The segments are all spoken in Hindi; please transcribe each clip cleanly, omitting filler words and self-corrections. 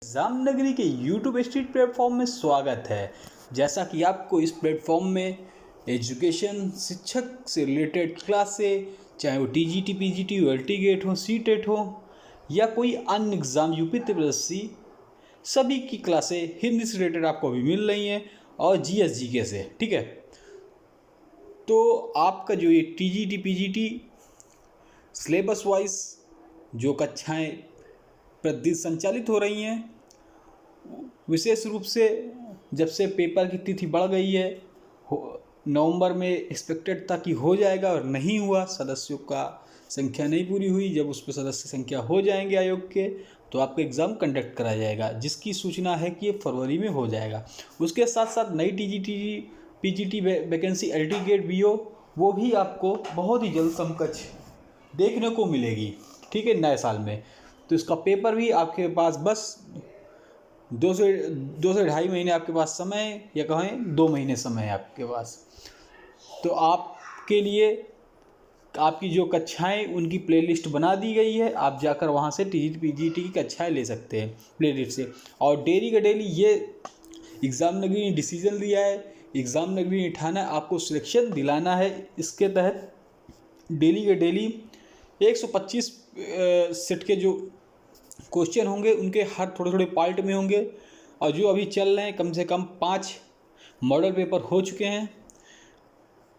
एग्जाम नगरी के यूट्यूब स्ट्रीट प्लेटफॉर्म में स्वागत है। जैसा कि आपको इस प्लेटफॉर्म में एजुकेशन शिक्षक से रिलेटेड क्लासें, चाहे वो टीजीटी पीजीटी हो, एलटी गेट हो, सीटेट हो या कोई अन्य एग्ज़ाम यूपी त्रिपल सभी की क्लासें हिंदी से रिलेटेड आपको अभी मिल रही हैं और जीएस जीके से। ठीक है, तो आपका जो ये टीजीटी पीजीटी सिलेबस वाइज जो कक्षाएँ प्रतिदिन संचालित हो रही हैं, विशेष रूप से जब से पेपर की तिथि बढ़ गई है, नवंबर में एक्सपेक्टेड था कि हो जाएगा और नहीं हुआ। सदस्यों का संख्या नहीं पूरी हुई। जब उस पर सदस्य संख्या हो जाएंगे आयोग के, तो आपका एग्ज़ाम कंडक्ट कराया जाएगा, जिसकी सूचना है कि ये फरवरी में हो जाएगा। उसके साथ साथ नई टीजीटी पीजीटी वैकेंसी एलटी गेट बीओ वो भी आपको बहुत ही जल्द समकक्ष देखने को मिलेगी। ठीक है, नए साल में। तो इसका पेपर भी आपके पास बस 2 से 2.5 महीने आपके पास समय, या कहें 2 महीने समय है आपके पास। तो आपके लिए आपकी जो कक्षाएं उनकी प्लेलिस्ट बना दी गई है, आप जाकर वहां से टीजीटी पीजीटी की कक्षाएं ले सकते हैं प्लेलिस्ट से। और डेली का डेली ये एग्ज़ाम नगरी ने डिसीजन लिया है, एग्ज़ाम नगरी ने ठाना है आपको सिलेक्शन दिलाना है। इसके तहत डेली के डेली 125 सेट के जो क्वेश्चन होंगे उनके हर थोड़े थोड़े पार्ट में होंगे। और जो अभी चल रहे हैं, कम से कम 5 मॉडल पेपर हो चुके हैं।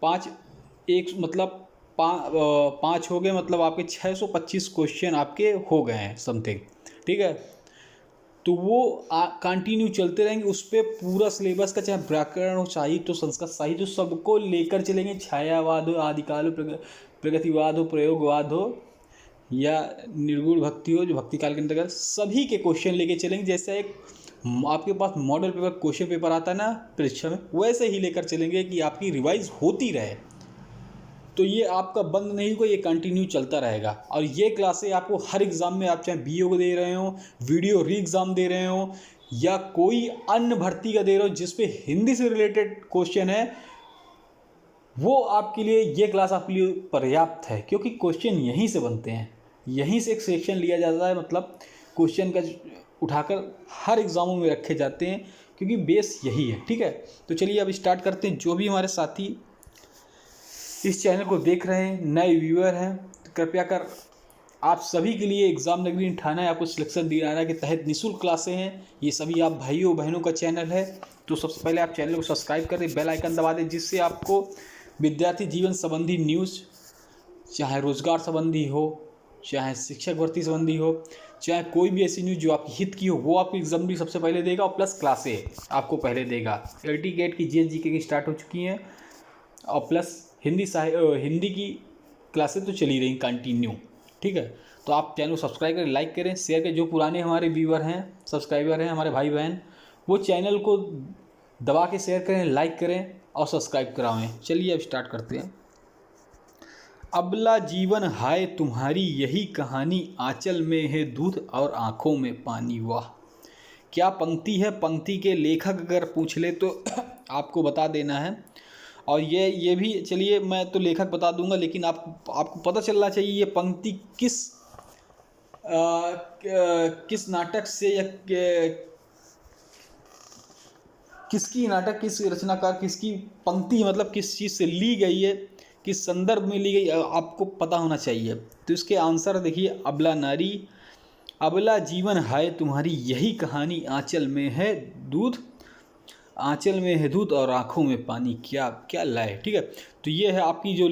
5 5 हो गए, मतलब आपके 625 क्वेश्चन आपके हो गए हैं समथिंग। ठीक है, तो वो कंटिन्यू चलते रहेंगे। उस पर पूरा सिलेबस का, चाहे व्याकरण हो, साहित्य हो, संस्कृत साहित्य हो, सबको लेकर चलेंगे। छायावाद हो, आदिकाल हो, प्रगतिवाद हो, प्रयोगवाद हो या निर्गुण भक्ति हो, जो भक्ति काल के अंतर्गत, सभी के क्वेश्चन लेके चलेंगे। जैसे एक आपके पास मॉडल पेपर क्वेश्चन पेपर आता है ना परीक्षा में, वैसे ही लेकर चलेंगे कि आपकी रिवाइज होती रहे। तो ये आपका बंद नहीं होगा, ये कंटिन्यू चलता रहेगा। और ये क्लासें आपको हर एग्ज़ाम में, आप चाहे बीओ को दे रहे हो, वीडियो री एग्ज़ाम दे रहे हो, या कोई अन्य भर्ती का दे रहे हो जिसपे हिंदी से रिलेटेड क्वेश्चन है, वो आपके लिए, ये क्लास आपके लिए पर्याप्त है। क्योंकि क्वेश्चन यहीं से बनते हैं, यहीं से एक सेक्शन लिया जाता है, मतलब क्वेश्चन का उठाकर हर एग्ज़ामों में रखे जाते हैं, क्योंकि बेस यही है। ठीक है, तो चलिए अब स्टार्ट करते हैं। जो भी हमारे साथी इस चैनल को देख रहे हैं, नए व्यूअर हैं, तो कृपया कर आप सभी के लिए एग्ज़ाम नगरी ठाना है आपको सिलेक्शन दिलाना के तहत निःशुल्क क्लासें हैं। ये सभी आप भाइयों बहनों का चैनल है। तो सबसे पहले आप चैनल को सब्सक्राइब कर दें, बेल आइकन दबा दें, जिससे आपको विद्यार्थी जीवन संबंधी न्यूज़, चाहे रोजगार संबंधी हो, चाहे शिक्षक भर्ती संबंधी हो, चाहे कोई भी ऐसी न्यूज़ जो आपकी हित की हो, वो आपको एग्जाम भी सबसे पहले देगा। और प्लस क्लासें आपको पहले देगा। एलटी गेट की जीएस जीके की स्टार्ट हो चुकी हैं, और प्लस हिंदी की क्लासेस तो चली रही कंटिन्यू। ठीक है, तो आप चैनल को सब्सक्राइब करें, लाइक करें, शेयर करें। जो पुराने हमारे व्यूअर हैं, सब्सक्राइबर हैं, हमारे भाई बहन, वो चैनल को दबा के शेयर करें, लाइक करें और सब्सक्राइब कराएं। चलिए अब स्टार्ट करते हैं। अबला जीवन हाय तुम्हारी यही कहानी, आंचल में है दूध और आंखों में पानी। वाह, क्या पंक्ति है! पंक्ति के लेखक अगर पूछ ले तो आपको बता देना है। और ये भी, चलिए मैं तो लेखक बता दूंगा, लेकिन आपको पता चलना चाहिए ये पंक्ति किस नाटक से, या किसकी नाटक, किस रचनाकार, किसकी पंक्ति, मतलब किस चीज़ से ली गई है, किस संदर्भ में ली गई, आपको पता होना चाहिए। तो इसके आंसर देखिए, अबला नारी, अबला जीवन हाय तुम्हारी यही कहानी, आंचल में है दूध, आंचल में है दूध और आंखों में पानी। क्या क्या लय! ठीक है, तो ये है आपकी जो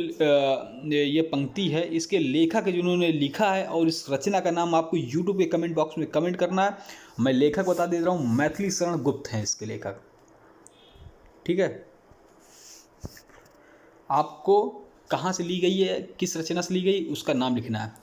ये पंक्ति है, इसके लेखक जिन्होंने लिखा है, और इस रचना का नाम आपको यूट्यूब के कमेंट बॉक्स में कमेंट करना है। मैं लेखक बता दे रहा हूँ, मैथिली शरण गुप्त हैं इसके लेखक। ठीक है, आपको कहाँ से ली गई है, किस रचना से ली गई, उसका नाम लिखना है।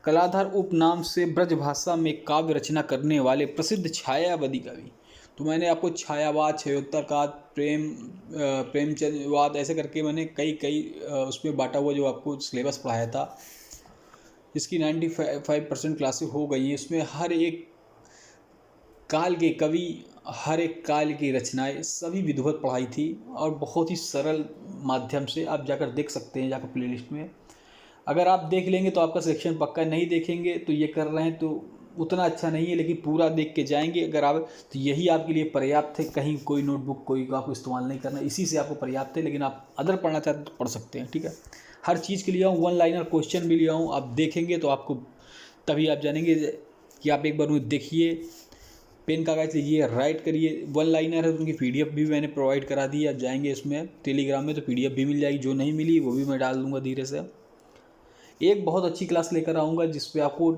कलाधर उपनाम से ब्रजभाषा में काव्य रचना करने वाले प्रसिद्ध छायावादी कवि। तो मैंने आपको छायावाद, छयोत्तरवाद, प्रेमचंदवाद, ऐसे करके मैंने कई उसमें बांटा हुआ जो आपको सिलेबस पढ़ाया था। इसकी 95% क्लासेस हो गई हैं। इसमें हर एक काल के कवि, हर एक काल की रचनाएं, सभी विधिवत पढ़ाई थी, और बहुत ही सरल माध्यम से आप जाकर देख सकते हैं, जाकर प्लेलिस्ट में। अगर आप देख लेंगे तो आपका सिलेक्शन पक्का, नहीं देखेंगे तो ये कर रहे हैं तो उतना अच्छा नहीं है, लेकिन पूरा देख के जाएंगे अगर आप तो यही आपके लिए पर्याप्त है। कहीं कोई नोटबुक कोई आपको इस्तेमाल नहीं करना, इसी से आपको पर्याप्त है। लेकिन आप अदर पढ़ना चाहते तो पढ़ सकते हैं, ठीक है। हर चीज़ के लिए आऊँ, वन लाइनर क्वेश्चन भी लिया हूँ, आप देखेंगे तो आपको तभी आप जानेंगे कि आप एक बार उन्हें देखिए, पेन कागज लीजिए, राइट करिए। वन लाइनर है तो उनकी पीडीएफ भी मैंने प्रोवाइड करा दी है, आप जाएंगे इसमें टेलीग्राम में तो पीडीएफ भी मिल जाएगी। जो नहीं मिली वो भी मैं डाल दूँगा धीरे से। एक बहुत अच्छी क्लास लेकर आऊँगा जिस पे आपको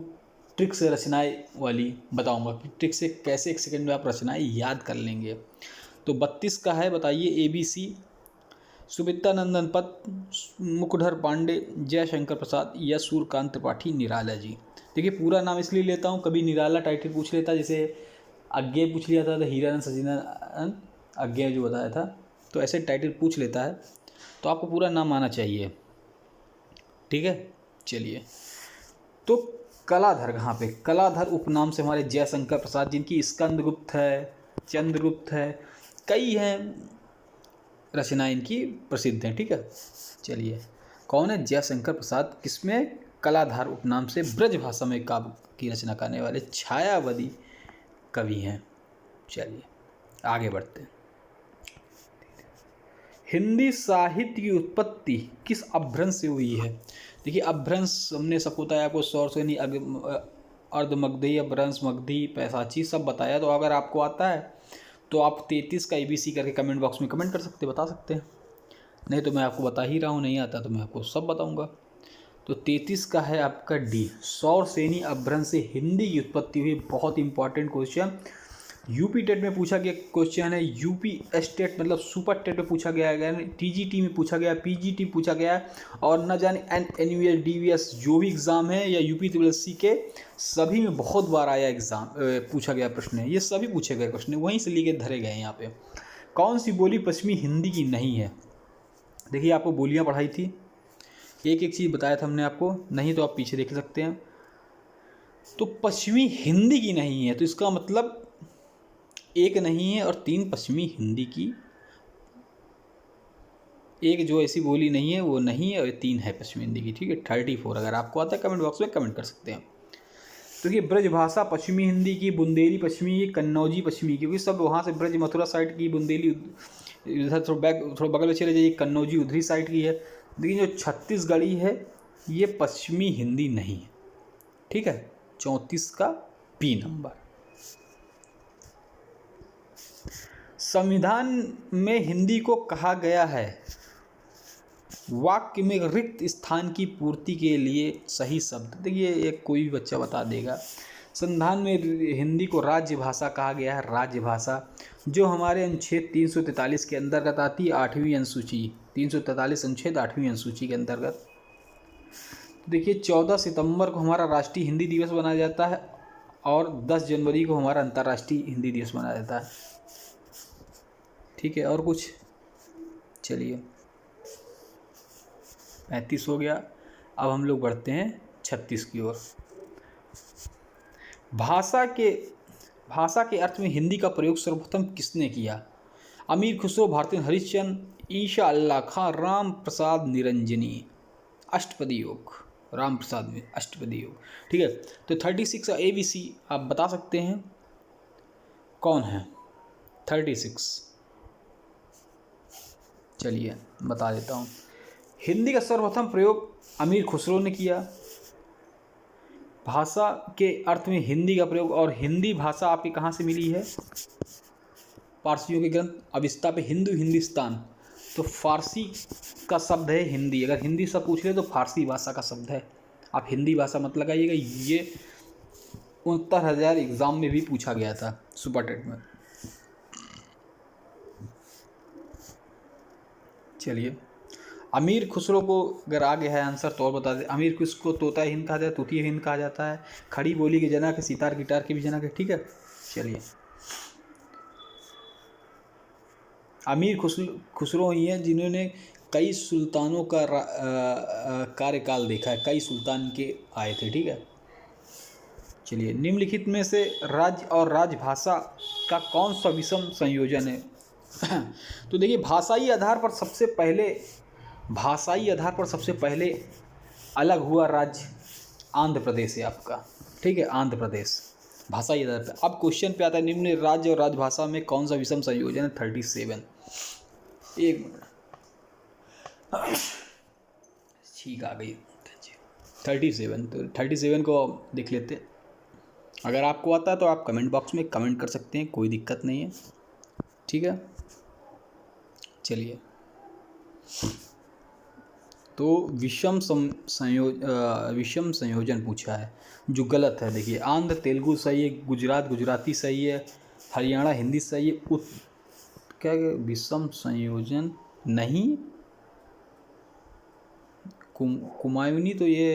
ट्रिक से रचनाएँ वाली बताऊँगा कि ट्रिक से कैसे 1 सेकंड में आप रचनाएँ याद कर लेंगे। तो 32 का है, बताइए। ABC, सुमित्रा नंदन पत, मुकुटधर पांडे, जयशंकर प्रसाद या सूर्यकांत त्रिपाठी निराला जी। देखिए पूरा नाम इसलिए लेता हूँ, कभी निराला टाइटल पूछ लेता, जैसे अज्ञे पूछ लिया था तो हीरानंद सचिदानंद अज्ञे जो बताया था, तो ऐसे टाइटल पूछ लेता है तो आपको पूरा नाम आना चाहिए, ठीक है। चलिए, तो कलाधर कहाँ पे? कलाधर उपनाम से हमारे जयशंकर प्रसाद, जिनकी स्कंदगुप्त है, चंद्रगुप्त है, कई हैं रचनाएं इनकी प्रसिद्ध हैं, ठीक है। चलिए, कौन है? जयशंकर प्रसाद, किसमें? कलाधर उपनाम से ब्रज भाषा में काव्य की रचना करने वाले छायावादी कवि हैं। चलिए आगे बढ़ते हैं। हिंदी साहित्य की उत्पत्ति किस अपभ्रंश से हुई है? देखिए अपभ्रंश हमने सबको बताया, आपको सौरसेनी, अर्धमगधी, अपभ्रंश, मगधी, पैसाची सब बताया। तो अगर आपको आता है तो आप 33 का ABC करके कमेंट बॉक्स में कमेंट कर सकते, बता सकते हैं। नहीं तो मैं आपको बता ही रहा हूँ, नहीं आता तो मैं आपको सब बताऊँगा। तो 33 का है आपका D, सौरसेनी अपभ्रंश से हिंदी की उत्पत्ति हुई। बहुत इंपॉर्टेंट क्वेश्चन, यूपी टेट में पूछा गया क्वेश्चन है, यूपी स्टेट मतलब सुपर टेट में पूछा गया है, TGT में पूछा गया, PGT पूछा गया है, और न जाने NUS DVS जो भी एग्ज़ाम है या UPSSC के सभी में बहुत बार आया एग्ज़ाम पूछा गया प्रश्न है। ये सभी पूछे गए क्वेश्चन वहीं से लिए धरे गए हैं यहाँ पे। कौन सी बोली पश्चिमी हिंदी की नहीं है? देखिए आपको बोलियाँ पढ़ाई थी, एक एक चीज़ बताया था हमने आपको, नहीं तो आप पीछे देख सकते हैं। तो पश्चिमी हिंदी की नहीं है तो इसका मतलब एक नहीं है और 3 पश्चिमी हिंदी की, एक जो ऐसी बोली नहीं है वो नहीं है और 3 है पश्चिमी हिंदी की, ठीक है। 34 अगर आपको आता है कमेंट बॉक्स में कमेंट कर सकते हैं। तो ये ब्रज भाषा पश्चिमी हिंदी की, बुंदेली पश्चिमी की, कन्नौजी पश्चिमी की, क्योंकि सब वहाँ से ब्रज मथुरा साइड की, बुंदेली इधर थोड़ा बगल में चले जाइए, कन्नौजी उधरी साइड की है। लेकिन जो छत्तीसगढ़ी है ये पश्चिमी हिंदी नहीं है, ठीक है। 34 का B नंबर। संविधान में हिंदी को कहा गया है वाक्य में रिक्त स्थान की पूर्ति के लिए सही शब्द। देखिए एक कोई भी बच्चा बता देगा। संविधान में हिंदी को राज्य भाषा कहा गया है, राज्य भाषा, जो हमारे अनुच्छेद 343 के अंतर्गत आती है, 8वीं अनुसूची, 343 अनुच्छेद 8वीं अनुसूची के अंतर्गत। देखिए 14 सितंबर को हमारा राष्ट्रीय हिंदी दिवस मनाया जाता है और 10 जनवरी को हमारा अंतर्राष्ट्रीय हिंदी दिवस मनाया जाता है, ठीक है। और कुछ? चलिए 35 हो गया। अब हम लोग बढ़ते हैं 36 की ओर। भाषा के अर्थ में हिंदी का प्रयोग सर्वप्रथम किसने किया? अमीर खुसरो, भारतेंद्र हरिश्चंद्र, ईशा अल्लाह खां, राम प्रसाद निरंजनी। अष्टपदी योग, राम प्रसाद में अष्टपदी योग, ठीक है। तो 36 ABC आप बता सकते हैं कौन है 36? चलिए बता देता हूँ। हिंदी का सर्वप्रथम प्रयोग अमीर खुसरो ने किया। भाषा के अर्थ में हिंदी का प्रयोग, और हिंदी भाषा आपकी कहाँ से मिली है? पारसियों के ग्रंथ अविस्ता पे हिंदू हिंदुस्तान, तो फारसी का शब्द है हिंदी। अगर हिंदी सब पूछ ले तो फारसी भाषा का शब्द है। आप हिंदी भाषा मत लगाइएगा, ये 69,000 एग्ज़ाम में भी पूछा गया था सुपर टेट में। चलिए अमीर खुसरो को अगर आ गया है आंसर तो और बता दें। अमीर खुसरो को तोता हिंद कहा जाता है, तूती हिंद कहा जाता है, खड़ी बोली के जनक है, सितार गिटार के भी जनक है, ठीक है। चलिए अमीर खुसरो ही हैं जिन्होंने कई सुल्तानों का कार्यकाल देखा है, कई सुल्तान के आए थे, ठीक है। चलिए निम्नलिखित में से राज्य और राजभाषा का कौन सा विषम संयोजन है? तो देखिए भाषाई आधार पर सबसे पहले अलग हुआ राज्य आंध्र प्रदेश है आपका, ठीक है, आंध्र प्रदेश। भाषाई आधार पर। अब क्वेश्चन पे आता है, निम्न राज्य और राजभाषा में कौन सा विषम संयोजन है? 37। एक मिनट, ठीक आ गई 37। तो 37 को देख लेते हैं। अगर आपको आता है तो आप कमेंट बॉक्स में कमेंट कर सकते हैं, कोई दिक्कत नहीं है, ठीक है। चलिए, तो विषम संयोजन पूछा है, जो गलत है। देखिए, आंध्र तेलुगु सही है, गुजरात गुजराती सही है, हरियाणा हिंदी सही है। क्या विषम संयोजन नहीं, कुमायूनी तो ये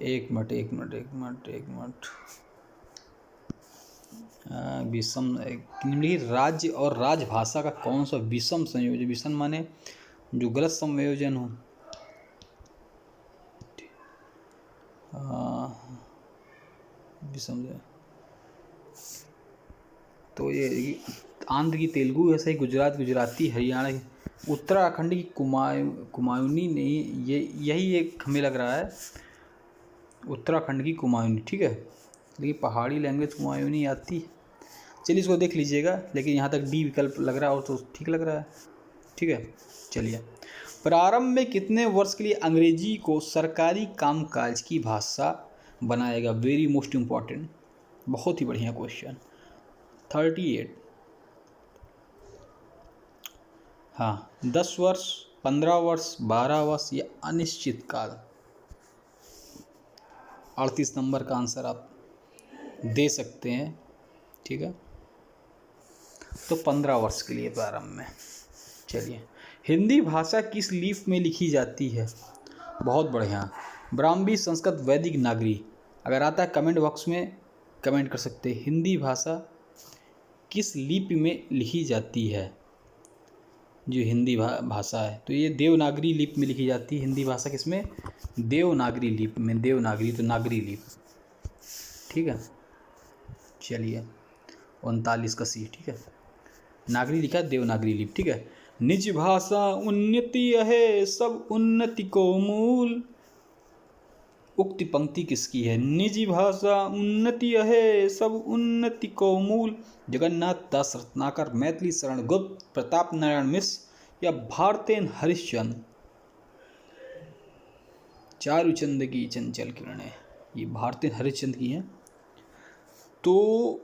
एक मिनट विषम निम्नलिखित राज्य और राजभाषा का कौन सा विषम संयोजन, विषम माने जो गलत संयोजन हो, विषम, तो ये आंध्र की तेलुगु ऐसा ही, गुजरात गुजराती, हरियाणा की, उत्तराखंड की कुमायूनी नहीं, ये यही एक हमें लग रहा है, उत्तराखंड की कुमायूनी, ठीक है। लेकिन पहाड़ी लैंग्वेज कुमायूनी आती है। चलिए, इसको देख लीजिएगा, लेकिन यहाँ तक डी विकल्प लग रहा है और तो ठीक लग रहा है, ठीक है। चलिए, प्रारंभ में कितने वर्ष के लिए अंग्रेजी को सरकारी कामकाज की भाषा बनाएगा? वेरी मोस्ट इम्पॉर्टेंट, बहुत ही बढ़िया क्वेश्चन। 38। हाँ, 10 वर्ष, 15 वर्ष, 12 वर्ष या अनिश्चित काल। 38 नंबर का आंसर आप दे सकते हैं, ठीक है। तो 15 वर्ष के लिए प्रारंभ में। चलिए, हिंदी भाषा किस लीफ में लिखी जाती है? बहुत बढ़िया, ब्राह्मी, संस्कृत, वैदिक, नागरी। अगर आता है कमेंट बॉक्स में कमेंट कर सकते हैं, हिंदी भाषा किस लिपि में लिखी जाती है? जो हिंदी भाषा है, तो ये देवनागरी लिपि में लिखी जाती है। हिंदी भाषा किसमें? देवनागरी लिपि में। देवनागरी तो नागरी लिपि, ठीक है। चलिए, 39 का सी, ठीक है। नागरी लिखा है, देवनागरी लिपि, ठीक है। निज भाषा उन्नति है, सब उन्नति को मूल। उक्ति पंक्ति किसकी है? निजी भाषा उन्नति है, सब उन्नति को मूल। जगन्नाथ दास रत्नाकर, मैथिली शरण गुप्त, प्रताप नारायण मिश्र या भारतेन हरिश्चंद्र? चारुचंद की चंचल किरणें, ये भारतेन हरिश्चंद्र की हैं। तो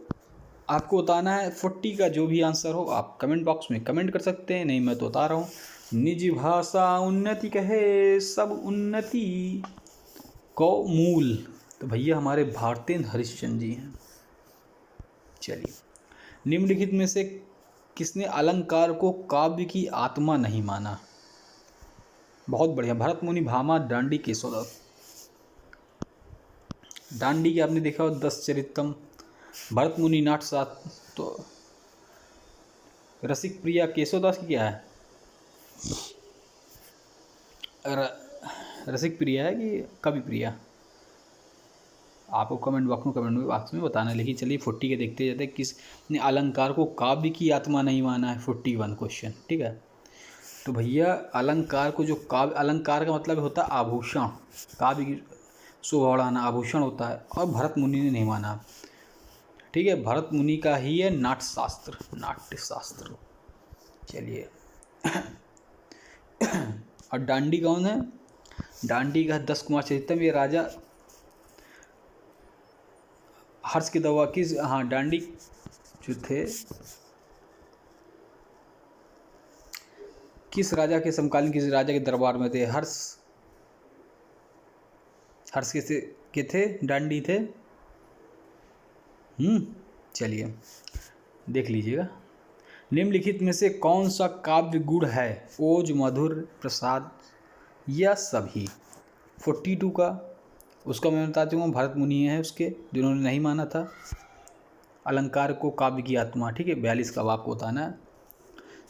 आपको बताना है 40 का जो भी आंसर हो, आप कमेंट बॉक्स में कमेंट कर सकते हैं, नहीं मैं तो बता रहा हूँ। निजी भाषा उन्नति कहे, सब उन्नति को मूल, तो भैया हमारे भारतेंद्र हरिश्चंद्र जी हैं। चलिए, निम्नलिखित में से किसने अलंकार को काव्य की आत्मा नहीं माना? बहुत बढ़िया, भरत मुनि, भामा, डांडी, केशवदास। डांडी के आपने देखा हो 10 चरितम, भरत मुनि नाट सात, तो रसिक प्रिया केशवदास की क्या है? रसिक प्रिया है कि कवि प्रिया? आपको कमेंट बॉक्स में बताना है। लेकिन चलिए 40 के देखते जाते हैं, किसने अलंकार को काव्य की आत्मा नहीं माना है? 41 क्वेश्चन, ठीक है। तो भैया अलंकार को, जो काव्य, अलंकार का मतलब होता है आभूषण, काव्य की शोभा बढ़ाना आभूषण होता है, और भरत मुनि ने नहीं माना, ठीक है। भरत मुनि का ही है नाट्यशास्त्र, नाट्यशास्त्र। चलिए, और डांडी कौन है? डांडी का 10 कुमार चरितम, ये राजा हर्ष की दवा किस, हाँ, डांडी जो थे किस राजा के समकालीन, किस राजा के दरबार में थे? हर्ष के थे, डांडी थे। चलिए देख लीजिएगा। निम्नलिखित में से कौन सा काव्य गुण है? ओज, मधुर, प्रसाद या सभी? 42 का, उसका मैं बताती हूँ, भरत मुनि है उसके, जिन्होंने नहीं माना था अलंकार को काव्य की आत्मा, ठीक है। 42 का आपको बताना है।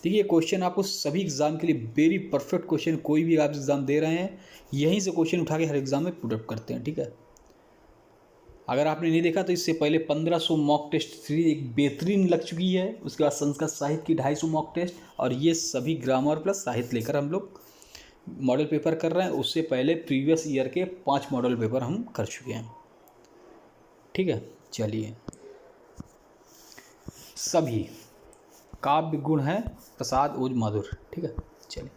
देखिए, क्वेश्चन आपको सभी एग्जाम के लिए वेरी परफेक्ट क्वेश्चन, कोई भी आप एग्ज़ाम दे रहे हैं यहीं से क्वेश्चन उठा के हर एग्ज़ाम में पुट अप करते हैं, ठीक है। अगर आपने नहीं देखा तो इससे पहले 1500 मॉक टेस्ट सीरीज एक बेहतरीन लग चुकी है। उसके बाद संस्कृत साहित्य की 250 मॉक टेस्ट, और ये सभी ग्रामर प्लस साहित्य लेकर हम लोग मॉडल पेपर कर रहे हैं, उससे पहले प्रीवियस ईयर के 5 मॉडल पेपर हम कर चुके हैं। ठीक है, चलिए। सभी काव्य गुण है प्रसाद ओज माधुर। ठीक है, चलिए।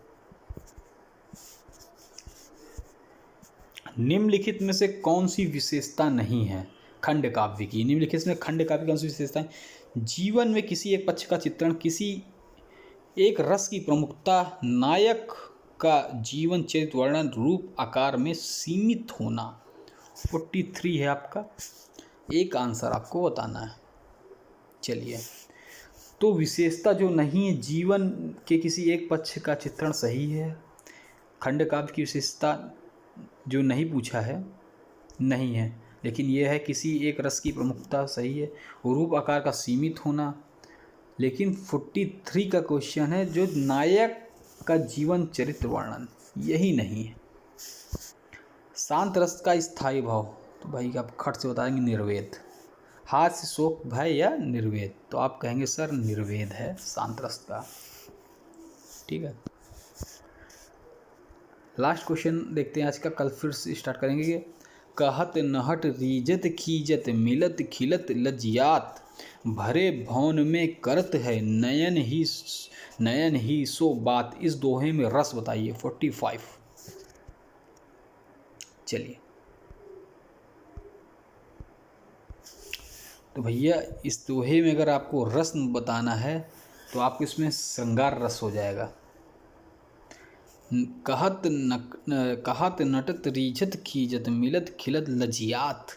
निम्नलिखित में से कौन सी विशेषता नहीं है खंड काव्य की? निम्नलिखित में खंड काव्य की कौन सी विशेषता है? जीवन में किसी एक पक्ष का चित्रण, किसी एक रस की प्रमुखता, नायक का जीवन चरित्र वर्णन, रूप आकार में सीमित होना। 43 है आपका, एक आंसर आपको बताना है। चलिए, तो विशेषता जो नहीं है, जीवन के किसी एक पक्ष का चित्रण सही है। खंड काव्य की विशेषता जो नहीं पूछा है नहीं है, लेकिन यह है किसी एक रस की प्रमुखता सही है। रूप आकार का सीमित होना, लेकिन 43 का क्वेश्चन है जो नायक का जीवन चरित्र वर्णन, यही नहीं है। शांत रस का स्थायी भाव, तो भाई आप खट से बताएंगे निर्वेद। हाथ से शोक भय या निर्वेद, तो आप कहेंगे सर निर्वेद है शांत रस का। ठीक है, लास्ट क्वेश्चन देखते हैं आज का, कल फिर से स्टार्ट करेंगे। कहत नहट रीजत खीजत मिलत खिलत लज्जात, भरे भवन में करत है नयन ही सो बात। इस दोहे में रस बताइए। 45। चलिए, तो भैया इस दोहे में अगर आपको रस बताना है तो आपको इसमें श्रृंगार रस हो जाएगा। कहत नटत रीझत खीजत मिलत खिलत लजियात,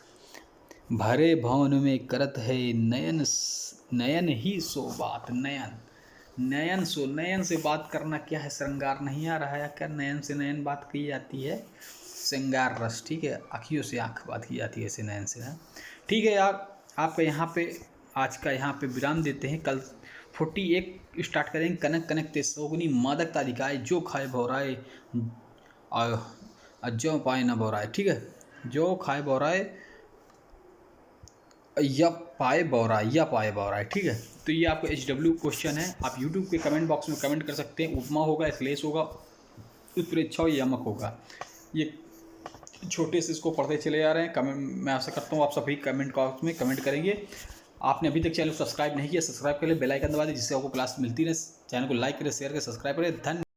भरे भवन में करत है नयन ही सो बात। नयन से बात करना क्या है? श्रृंगार नहीं आ रहा है क्या? नयन से नयन बात की जाती है, श्रृंगार रस। ठीक है, आँखियों से आँख बात की जाती है ऐसे नयन से। ठीक है यार, आपका यहाँ पे आज का यहाँ पे विराम देते हैं। कल 41 स्टार्ट करेंगे। कनक कनक ते सोगनी मादक तालिकाए, जो खाए भौराए जो पाए न भौराए। ठीक है, जो खाए भौराए या पाए बौराए। ठीक है, तो ये आपका HW क्वेश्चन है। आप YouTube के कमेंट बॉक्स में कमेंट कर सकते हैं। उपमा होगा, एक्लेश होगा, उत्प्रेक्षा हो, यमक होगा। ये छोटे से इसको पढ़ते चले जा रहे हैं। कमेंट मैं आशा करता हूँ आप सभी कमेंट बॉक्स में कमेंट करेंगे। आपने अभी तक चैनल को सब्सक्राइब नहीं किया, सब्सक्राइब कर ले, बेल आइकन दबा दें जिससे आपको क्लास मिलती रहे। चैनल को लाइक करें, शेयर करें, सब्सक्राइब करें। धन्यवाद।